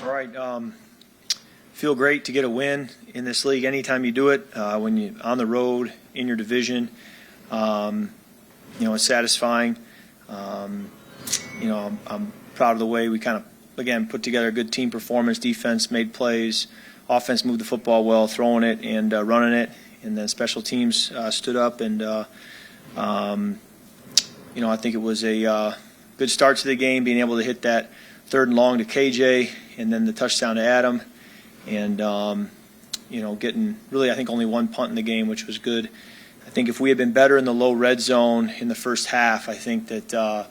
All right. Feel great to get a win in this league. Anytime you do it, when you're on the road in your division, it's satisfying. I'm proud of the way we kind of, again, put together a good team performance. Defense made plays. Offense moved the football well, throwing it and running it. And then special teams stood up. And, I think it was a good start to the game, being able to hit that 3rd and long to KJ and then the touchdown to Adam. And, getting really, I think, only one punt in the game, which was good. I think if we had been better in the low red zone in the first half, I think that, the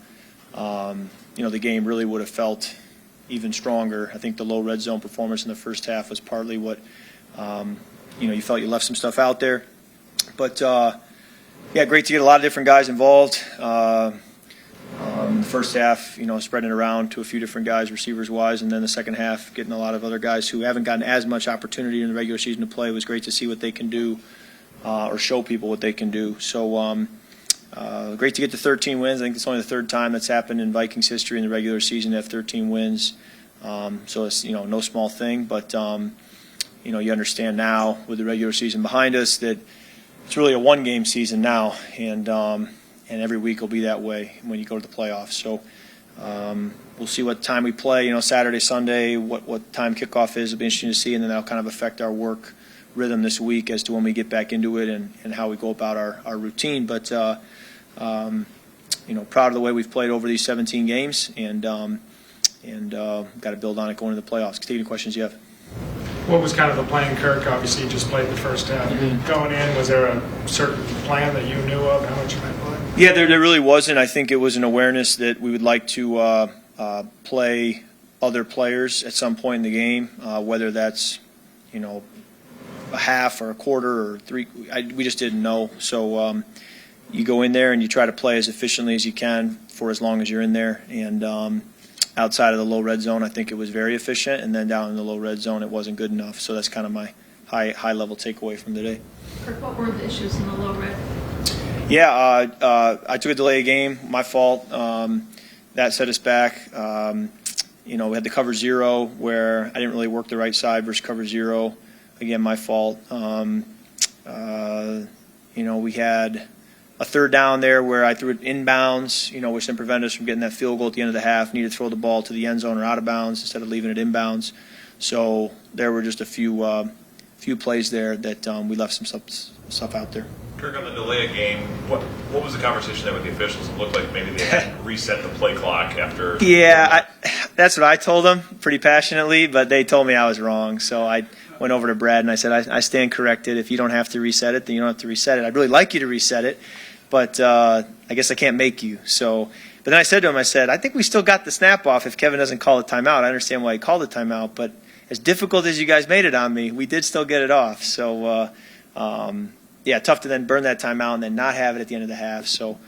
game really would have felt even stronger. I think the low red zone performance in the first half was partly what, you felt you left some stuff out there. But, great to get a lot of different guys involved. The first half, spreading it around to a few different guys, receivers-wise, and then the second half, getting a lot of other guys who haven't gotten as much opportunity in the regular season to play. It was great to see what they can do or show people what they can do. So great to get to 13 wins. I think it's only the 3rd time that's happened in Vikings history in the regular season to have 13 wins. So it's, no small thing. But, you understand now with the regular season behind us that it's really a one-game season now. And every week will be that way when you go to the playoffs. So we'll see what time we play, Saturday, Sunday, what time kickoff is. It'll be interesting to see, and then that'll kind of affect our work rhythm this week as to when we get back into it and how we go about our routine. But, proud of the way we've played over these 17 games and got to build on it going into the playoffs. Take any questions you have. What was kind of the plan, Kirk? Obviously, you just played the first half. Going in, was there a certain plan that you knew of, how much you might play? Yeah, there really wasn't. I think it was an awareness that we would like to play other players at some point in the game, whether that's, a half or a quarter or 3. We just didn't know. So you go in there and you try to play as efficiently as you can for as long as you're in there. And outside of the low red zone, I think it was very efficient. And then down in the low red zone, it wasn't good enough. So that's kind of my high-level takeaway from today. Kirk, what were the issues in the low red? Yeah, I took a delay game, my fault. That set us back. We had the cover 0 where I didn't really work the right side versus cover 0. Again, my fault. We had a 3rd down there where I threw it inbounds, which then prevented us from getting that field goal at the end of the half. Needed to throw the ball to the end zone or out of bounds instead of leaving it inbounds. So there were just a few plays there that we left some stuff out there. Kirk, on the delay of game, what was the conversation there with the officials? It looked like maybe they had reset the play clock after. Yeah, that's what I told them pretty passionately, but they told me I was wrong. So I went over to Brad and I said, I stand corrected. If you don't have to reset it, then you don't have to reset it. I'd really like you to reset it, but I guess I can't make you. So, but then I said to him, I think we still got the snap off if Kevin doesn't call a timeout. I understand why he called a timeout, but as difficult as you guys made it on me, we did still get it off. So, tough to then burn that timeout and then not have it at the end of the half. So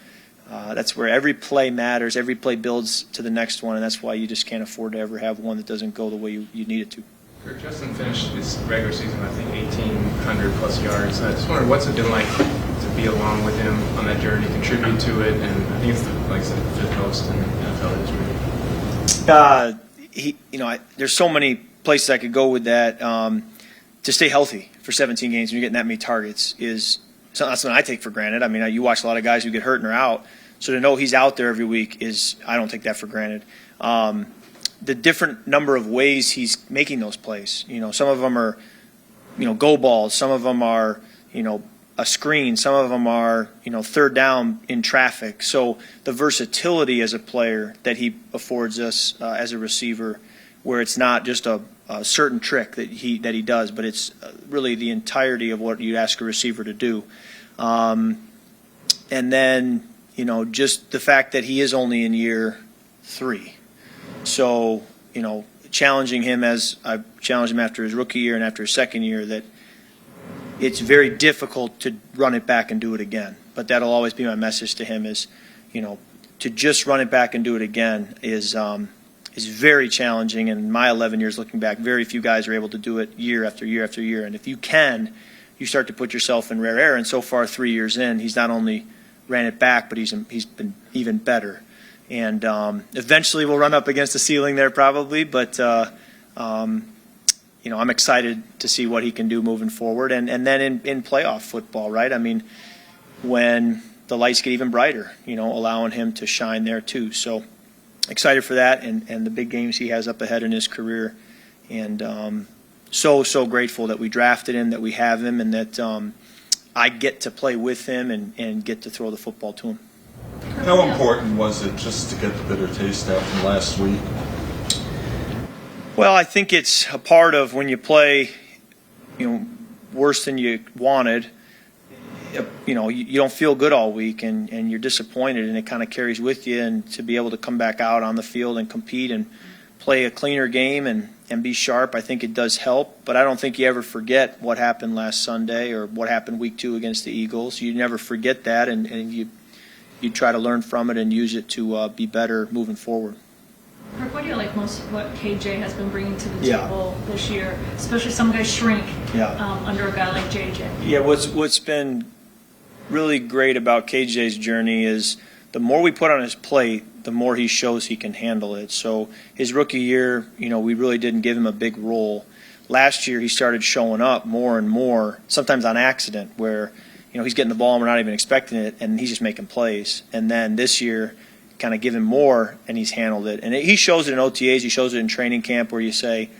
that's where every play matters. Every play builds to the next one, and that's why you just can't afford to ever have one that doesn't go the way you need it to. Kirk, Justin finished his regular season, I think, 1,800-plus yards. I just wonder, what's it been like to be along with him on that journey, contribute to it, and I think it's, like I said, the 5th most in NFL history. There's so many places I could go with that. To stay healthy for 17 games when you're getting that many targets is not something I take for granted. I mean, you watch a lot of guys who get hurt and are out. So to know he's out there every week I don't take that for granted. The different number of ways he's making those plays. Some of them are, go balls. Some of them are, a screen. Some of them are, 3rd down in traffic. So the versatility as a player that he affords us as a receiver, where it's not just a certain trick that he does, but it's really the entirety of what you ask a receiver to do. And then, just the fact that he is only in year 3. So, challenging him as I've challenged him after his rookie year and after his second year, that it's very difficult to run it back and do it again. But that'll always be my message to him is, to just run it back and do it again is very challenging. And in my 11 years looking back, very few guys are able to do it year after year after year. And if you can, you start to put yourself in rare air. And so far, 3 years in, he's not only ran it back, but he's been even better. And eventually we'll run up against the ceiling there probably, but I'm excited to see what he can do moving forward. And then in playoff football, right? I mean, when the lights get even brighter, allowing him to shine there too. So excited for that and the big games he has up ahead in his career. And so grateful that we drafted him, that we have him, and that I get to play with him and get to throw the football to him. How important was it just to get the bitter taste out from last week? Well, I think it's a part of when you play, worse than you wanted. You don't feel good all week, and you're disappointed, and it kind of carries with you. And to be able to come back out on the field and compete and play a cleaner game and be sharp, I think it does help. But I don't think you ever forget what happened last Sunday or what happened week 2 against the Eagles. You never forget that, and you try to learn from it and use it to be better moving forward. Kirk, what do you like most of what KJ has been bringing to the Yeah. table this year? Especially some guys shrink Yeah. under a guy like JJ. Yeah, what's been really great about KJ's journey is the more we put on his plate, the more he shows he can handle it. So his rookie year, we really didn't give him a big role. Last year he started showing up more and more, sometimes on accident, where he's getting the ball and we're not even expecting it, and he's just making plays. And then this year, kind of give him more, and he's handled it. And he shows it in OTAs, he shows it in training camp, where you say,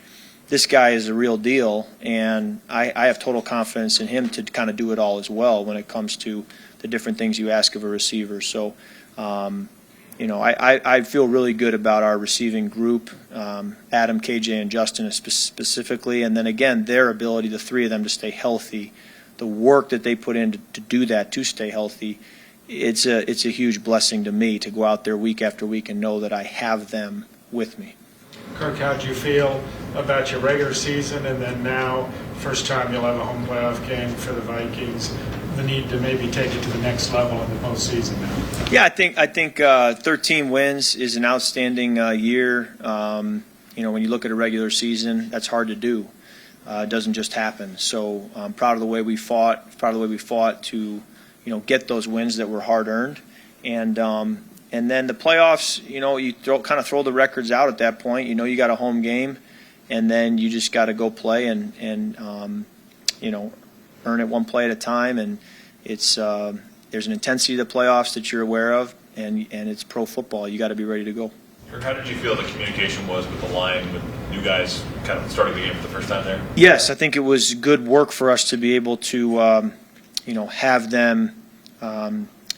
this guy is a real deal, and I have total confidence in him to kind of do it all as well when it comes to the different things you ask of a receiver. So, I feel really good about our receiving group, Adam, KJ, and Justin specifically, and then again, their ability, the three of them, to stay healthy, the work that they put in to do that, to stay healthy. It's a huge blessing to me to go out there week after week and know that I have them with me. Kirk, how do you feel about your regular season, and then now, first time you'll have a home playoff game for the Vikings, the need to maybe take it to the next level in the postseason now? Yeah, I think 13 wins is an outstanding year. When you look at a regular season, that's hard to do. It doesn't just happen. So I'm proud of the way we fought. To get those wins that were hard earned, and then the playoffs. You kind of throw the records out at that point. You got a home game, and then you just got to go play and earn it one play at a time. And it's there's an intensity to the playoffs that you're aware of, and it's pro football. You got to be ready to go. Kirk, how did you feel the communication was with the line, with you guys kind of starting the game for the first time there? Yes, I think it was good work for us to be able to have them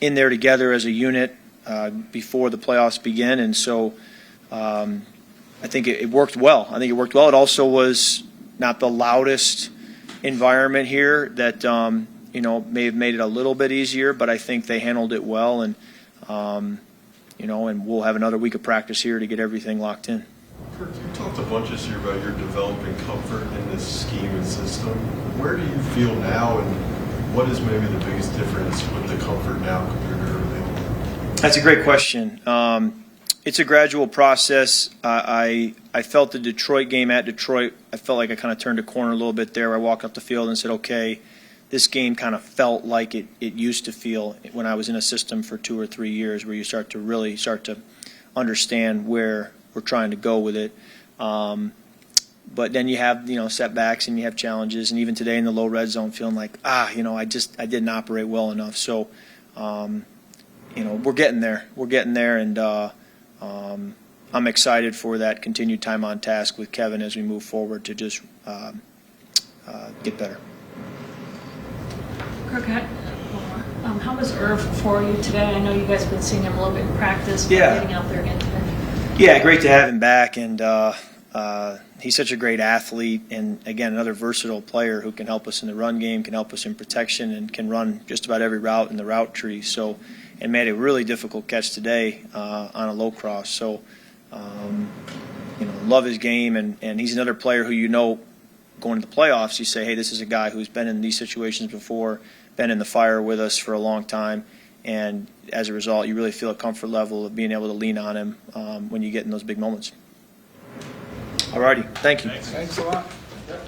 in there together as a unit before the playoffs begin. And so I think it worked well. It also was not the loudest environment here that, may have made it a little bit easier, but I think they handled it well. And, and we'll have another week of practice here to get everything locked in. Kirk, you talked a bunch this year about your developing comfort in this scheme and system. Where do you feel now, and what is maybe the biggest difference with the comfort now compared to earlier? That's a great question. It's a gradual process. I felt the Detroit game at Detroit, I felt like I kind of turned a corner a little bit there. I walked up the field and said, okay, this game kind of felt like it used to feel when I was in a system for 2 or 3 years, where you start to understand where we're trying to go with it. But then you have, setbacks and you have challenges. And even today in the low red zone, feeling like, I didn't operate well enough. So, we're getting there. And I'm excited for that continued time on task with Kevin as we move forward to just get better. Kirk, how was Irv for you today? I know you guys have been seeing him a little bit in practice, but Yeah. getting out there again today. Yeah, great to have him back. And he's such a great athlete, and again, another versatile player who can help us in the run game, can help us in protection, and can run just about every route in the route tree. So, and made a really difficult catch today on a low cross. So, love his game, and he's another player who going to the playoffs, you say, hey, this is a guy who's been in these situations before, been in the fire with us for a long time, and as a result, you really feel a comfort level of being able to lean on him when you get in those big moments. All righty, thank you. Thanks. Thanks a lot.